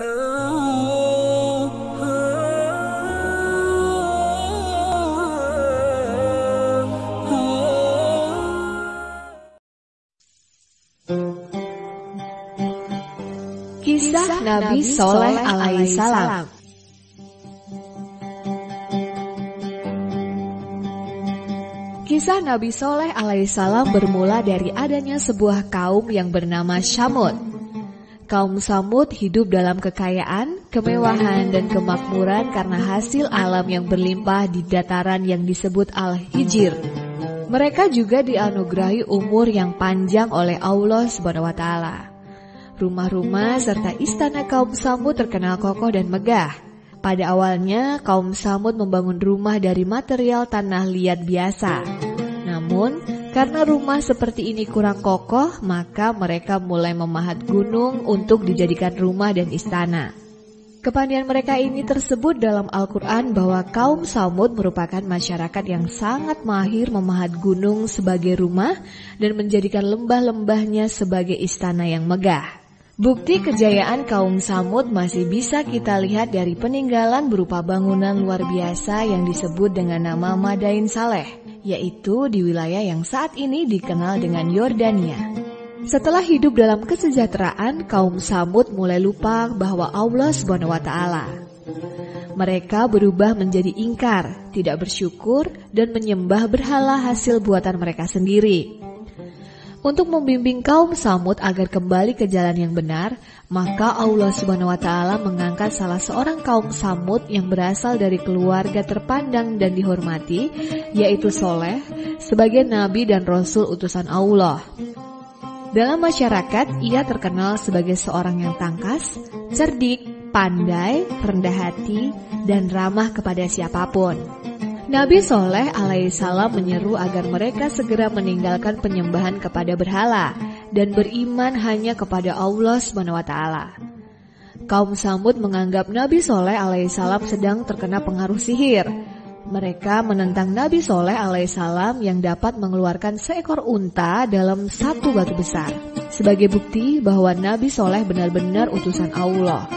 Kisah Nabi Soleh alaihissalam. Kisah Nabi Soleh alaihissalam bermula dari adanya sebuah kaum yang bernama Tsamud. Kaum Tsamud hidup dalam kekayaan, kemewahan, dan kemakmuran karena hasil alam yang berlimpah di dataran yang disebut Al-Hijr. Mereka juga dianugerahi umur yang panjang oleh Allah SWT. Rumah-rumah serta istana kaum Tsamud terkenal kokoh dan megah. Pada awalnya, kaum Tsamud membangun rumah dari material tanah liat biasa. Namun, karena rumah seperti ini kurang kokoh, maka mereka mulai memahat gunung untuk dijadikan rumah dan istana. Kepandaian mereka ini tersebut dalam Al-Quran bahwa kaum Tsamud merupakan masyarakat yang sangat mahir memahat gunung sebagai rumah dan menjadikan lembah-lembahnya sebagai istana yang megah. Bukti kejayaan kaum Tsamud masih bisa kita lihat dari peninggalan berupa bangunan luar biasa yang disebut dengan nama Madain Saleh, yaitu di wilayah yang saat ini dikenal dengan Yordania. Setelah hidup dalam kesejahteraan, kaum Tsamud mulai lupa bahwa Allah SWT. Mereka berubah menjadi ingkar, tidak bersyukur, dan menyembah berhala hasil buatan mereka sendiri. Untuk membimbing kaum Tsamud agar kembali ke jalan yang benar, maka Allah SWT mengangkat salah seorang kaum Tsamud yang berasal dari keluarga terpandang dan dihormati, yaitu Soleh, sebagai nabi dan rasul utusan Allah. Dalam masyarakat, ia terkenal sebagai seorang yang tangkas, cerdik, pandai, rendah hati, dan ramah kepada siapapun. Nabi Soleh alaihissalam menyeru agar mereka segera meninggalkan penyembahan kepada berhala dan beriman hanya kepada Allah SWT. Kaum Tsamud menganggap Nabi Soleh alaihissalam sedang terkena pengaruh sihir. Mereka menentang Nabi Soleh alaihissalam yang dapat mengeluarkan seekor unta dalam satu batu besar, sebagai bukti bahwa Nabi Soleh benar-benar utusan Allah.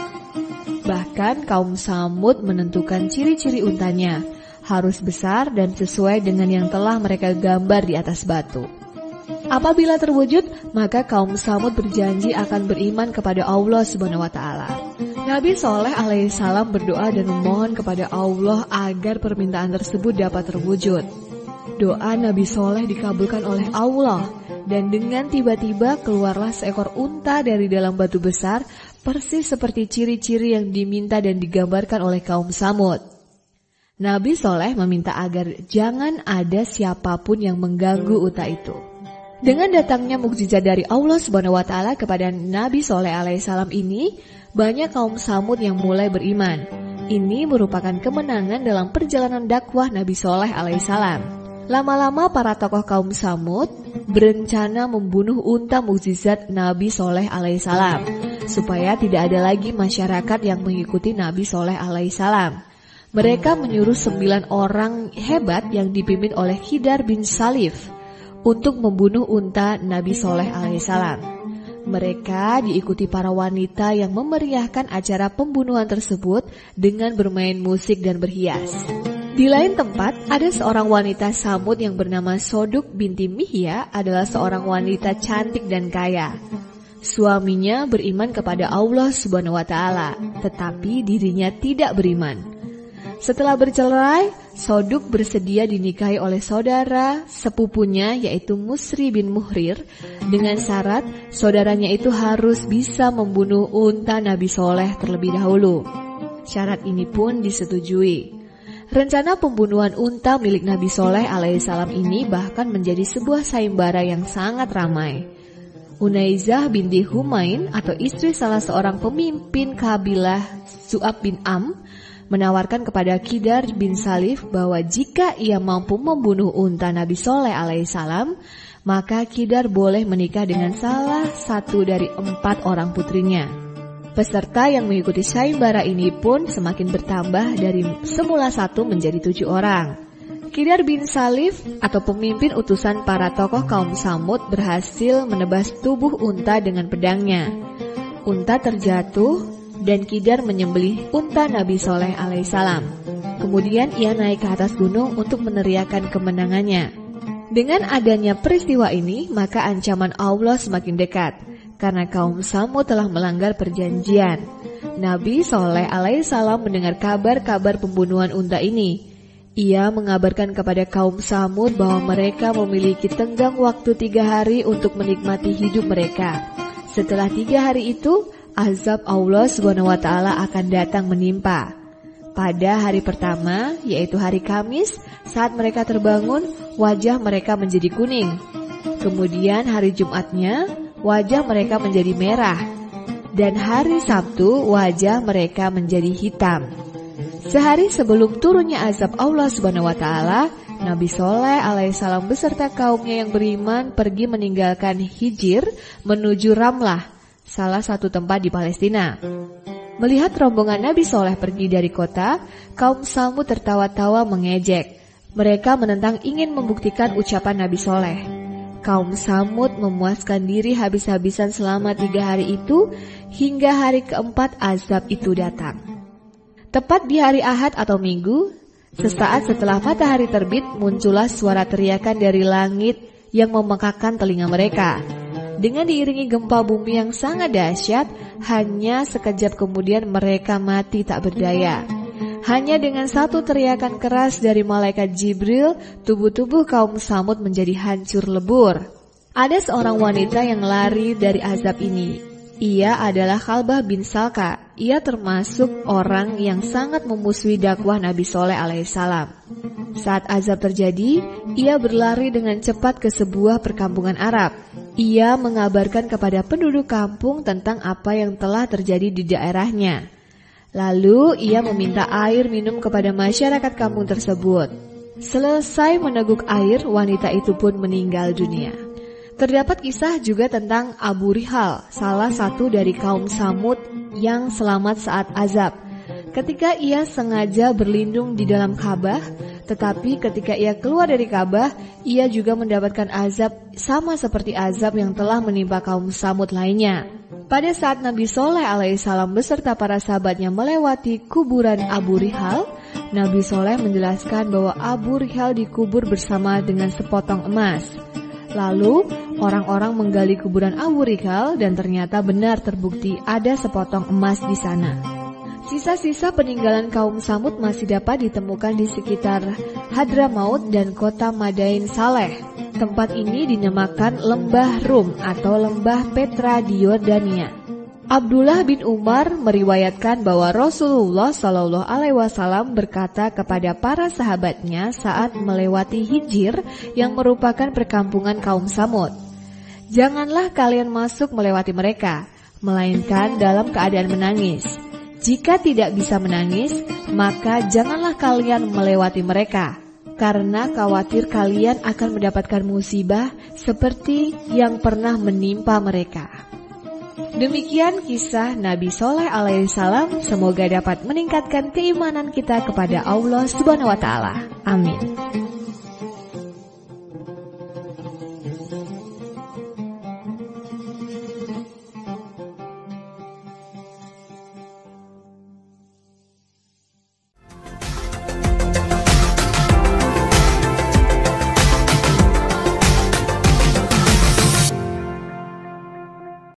Bahkan kaum Tsamud menentukan ciri-ciri untanya, harus besar dan sesuai dengan yang telah mereka gambar di atas batu. Apabila terwujud, maka kaum Tsamud berjanji akan beriman kepada Allah SWT. Nabi Soleh alaihissalam berdoa dan memohon kepada Allah agar permintaan tersebut dapat terwujud. Doa Nabi Soleh dikabulkan oleh Allah, dan dengan tiba-tiba keluarlah seekor unta dari dalam batu besar, persis seperti ciri-ciri yang diminta dan digambarkan oleh kaum Tsamud. Nabi Soleh meminta agar jangan ada siapapun yang mengganggu unta itu. Dengan datangnya mukjizat dari Allah SWT kepada Nabi Soleh alaihissalam ini, banyak kaum Tsamud yang mulai beriman. Ini merupakan kemenangan dalam perjalanan dakwah Nabi Soleh alaihissalam. Lama-lama para tokoh kaum Tsamud berencana membunuh unta mukjizat Nabi Soleh alaihissalam, supaya tidak ada lagi masyarakat yang mengikuti Nabi Soleh alaihissalam. Mereka menyuruh 9 orang hebat yang dipimpin oleh Khidr bin Salif untuk membunuh unta Nabi Soleh alaihissalam. Mereka diikuti para wanita yang memeriahkan acara pembunuhan tersebut dengan bermain musik dan berhias. Di lain tempat, ada seorang wanita Tsamud yang bernama Soduk binti Mihya adalah seorang wanita cantik dan kaya. Suaminya beriman kepada Allah SWT, tetapi dirinya tidak beriman. Setelah bercerai, Soduk bersedia dinikahi oleh saudara sepupunya yaitu Musri bin Muhrir dengan syarat saudaranya itu harus bisa membunuh unta Nabi Soleh terlebih dahulu. Syarat ini pun disetujui. Rencana pembunuhan unta milik Nabi Soleh alaihissalam ini bahkan menjadi sebuah sayembara yang sangat ramai. Unaizah binti Humain atau istri salah seorang pemimpin kabilah Zu'ab bin Am menawarkan kepada Khidr bin Salif bahwa jika ia mampu membunuh unta Nabi Soleh alaihissalam, maka Khidr boleh menikah dengan salah satu dari 4 orang putrinya. Peserta yang mengikuti sayembara ini pun semakin bertambah dari semula 1 menjadi 7 orang. Khidr bin Salif atau pemimpin utusan para tokoh kaum Tsamud berhasil menebas tubuh unta dengan pedangnya. Unta terjatuh dan Kidar menyembelih unta Nabi Soleh alaihissalam. Kemudian ia naik ke atas gunung untuk meneriakan kemenangannya. Dengan adanya peristiwa ini, maka ancaman Allah semakin dekat, karena kaum Samud telah melanggar perjanjian. Nabi Soleh alaihissalam mendengar kabar-kabar pembunuhan unta ini. Ia mengabarkan kepada kaum Samud bahwa mereka memiliki tenggang waktu 3 hari untuk menikmati hidup mereka. Setelah 3 hari itu, azab Allah SWT akan datang menimpa. Pada hari pertama, yaitu hari Kamis, saat mereka terbangun, wajah mereka menjadi kuning. Kemudian hari Jumatnya, wajah mereka menjadi merah. Dan hari Sabtu, wajah mereka menjadi hitam. Sehari sebelum turunnya azab Allah SWT, Nabi Soleh alaihissalam beserta kaumnya yang beriman pergi meninggalkan Hijir menuju Ramlah, salah satu tempat di Palestina. Melihat rombongan Nabi Soleh pergi dari kota, kaum Samud tertawa-tawa mengejek. Mereka menentang ingin membuktikan ucapan Nabi Soleh. Kaum Samud memuaskan diri habis-habisan selama 3 hari itu, hingga hari keempat azab itu datang. Tepat di hari Ahad atau Minggu, sesaat setelah matahari terbit, muncullah suara teriakan dari langit yang memekakkan telinga mereka. Dengan diiringi gempa bumi yang sangat dahsyat, hanya sekejap kemudian mereka mati tak berdaya. Hanya dengan satu teriakan keras dari malaikat Jibril, tubuh-tubuh kaum Samud menjadi hancur lebur. Ada seorang wanita yang lari dari azab ini. Ia adalah Khalbah bin Salka. Ia termasuk orang yang sangat memusuhi dakwah Nabi Soleh alaihissalam. Saat azab terjadi, ia berlari dengan cepat ke sebuah perkampungan Arab. Ia mengabarkan kepada penduduk kampung tentang apa yang telah terjadi di daerahnya. Lalu ia meminta air minum kepada masyarakat kampung tersebut. Selesai meneguk air, wanita itu pun meninggal dunia. Terdapat kisah juga tentang Abu Rihal, salah satu dari kaum Samud yang selamat saat azab. Ketika ia sengaja berlindung di dalam Ka'bah, tetapi ketika ia keluar dari Ka'bah, ia juga mendapatkan azab sama seperti azab yang telah menimpa kaum Samud lainnya. Pada saat Nabi Soleh alaihissalam beserta para sahabatnya melewati kuburan Abu Rihal, Nabi Soleh menjelaskan bahwa Abu Rihal dikubur bersama dengan sepotong emas. Lalu orang-orang menggali kuburan Abu Rihal dan ternyata benar terbukti ada sepotong emas di sana. Sisa-sisa peninggalan kaum Samud masih dapat ditemukan di sekitar Hadramaut dan kota Madain Saleh. Tempat ini dinamakan Lembah Rum atau Lembah Petra di Yordania. Abdullah bin Umar meriwayatkan bahwa Rasulullah SAW berkata kepada para sahabatnya saat melewati Hijir yang merupakan perkampungan kaum Samud, "Janganlah kalian masuk melewati mereka, melainkan dalam keadaan menangis. Jika tidak bisa menangis, maka janganlah kalian melewati mereka, karena khawatir kalian akan mendapatkan musibah seperti yang pernah menimpa mereka." Demikian kisah Nabi Soleh alaihissalam. Semoga dapat meningkatkan keimanan kita kepada Allah Subhanahu wa Ta'ala. Amin.